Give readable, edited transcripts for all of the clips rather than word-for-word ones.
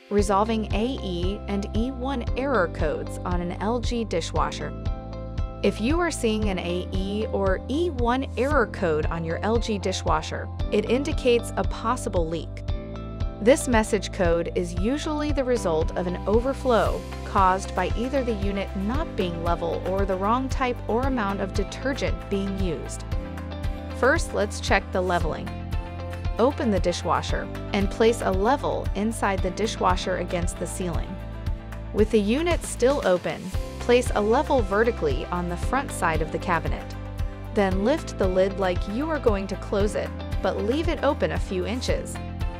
resolving AE and E1 error codes on an LG dishwasher. If you are seeing an AE or E1 error code on your LG dishwasher, it indicates a possible leak. This message code is usually the result of an overflow caused by either the unit not being level or the wrong type or amount of detergent being used. First, let's check the leveling. Open the dishwasher and place a level inside the dishwasher against the ceiling. With the unit still open, place a level vertically on the front side of the cabinet. Then lift the lid like you are going to close it, but leave it open a few inches.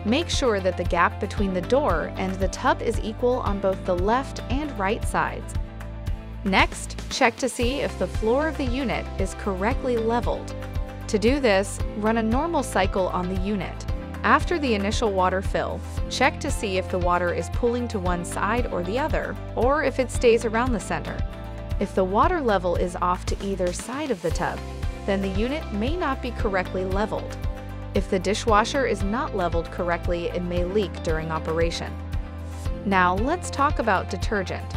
Make sure that the gap between the door and the tub is equal on both the left and right sides. Next, check to see if the floor of the unit is correctly leveled. To do this, run a normal cycle on the unit. After the initial water fill, check to see if the water is pooling to one side or the other, or if it stays around the center. If the water level is off to either side of the tub, then the unit may not be correctly leveled. If the dishwasher is not leveled correctly, it may leak during operation. Now let's talk about detergent.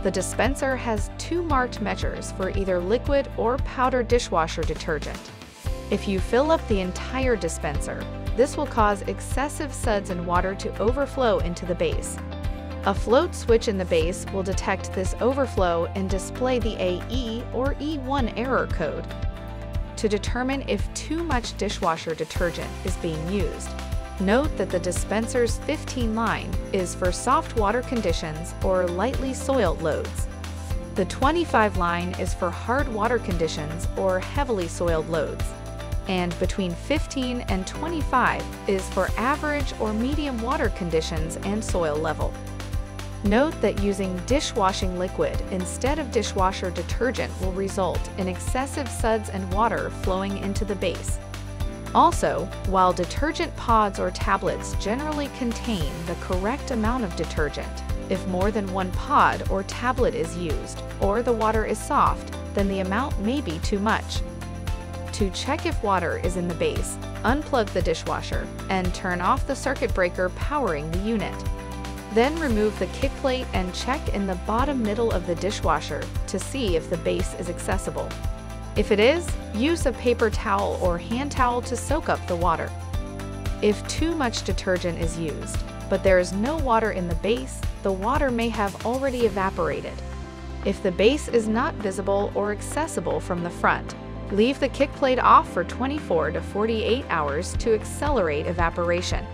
The dispenser has two marked measures for either liquid or powder dishwasher detergent. If you fill up the entire dispenser, this will cause excessive suds and water to overflow into the base. A float switch in the base will detect this overflow and display the AE or E1 error code. To determine if too much dishwasher detergent is being used, note that the dispenser's 15 line is for soft water conditions or lightly soiled loads. The 25 line is for hard water conditions or heavily soiled loads. And between 15 and 25 is for average or medium water conditions and soil level. Note that using dishwashing liquid instead of dishwasher detergent will result in excessive suds and water flowing into the base. Also, while detergent pods or tablets generally contain the correct amount of detergent, if more than one pod or tablet is used, or the water is soft, then the amount may be too much. To check if water is in the base, unplug the dishwasher and turn off the circuit breaker powering the unit. Then remove the kick plate and check in the bottom middle of the dishwasher to see if the base is accessible. If it is, use a paper towel or hand towel to soak up the water. If too much detergent is used, but there is no water in the base, the water may have already evaporated. If the base is not visible or accessible from the front, leave the kick plate off for 24 to 48 hours to accelerate evaporation.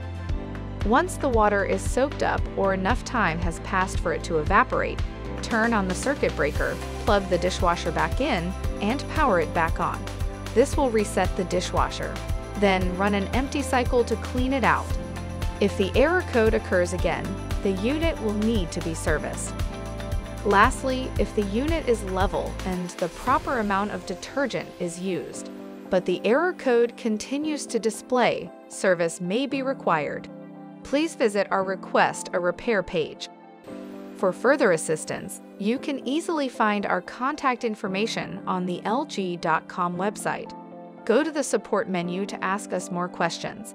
Once the water is soaked up or enough time has passed for it to evaporate, turn on the circuit breaker, plug the dishwasher back in, and power it back on. This will reset the dishwasher. Then run an empty cycle to clean it out. If the error code occurs again, the unit will need to be serviced. Lastly, if the unit is level and the proper amount of detergent is used, but the error code continues to display, service may be required. Please visit our Request a Repair page. For further assistance, you can easily find our contact information on the LG.com website. Go to the support menu to ask us more questions.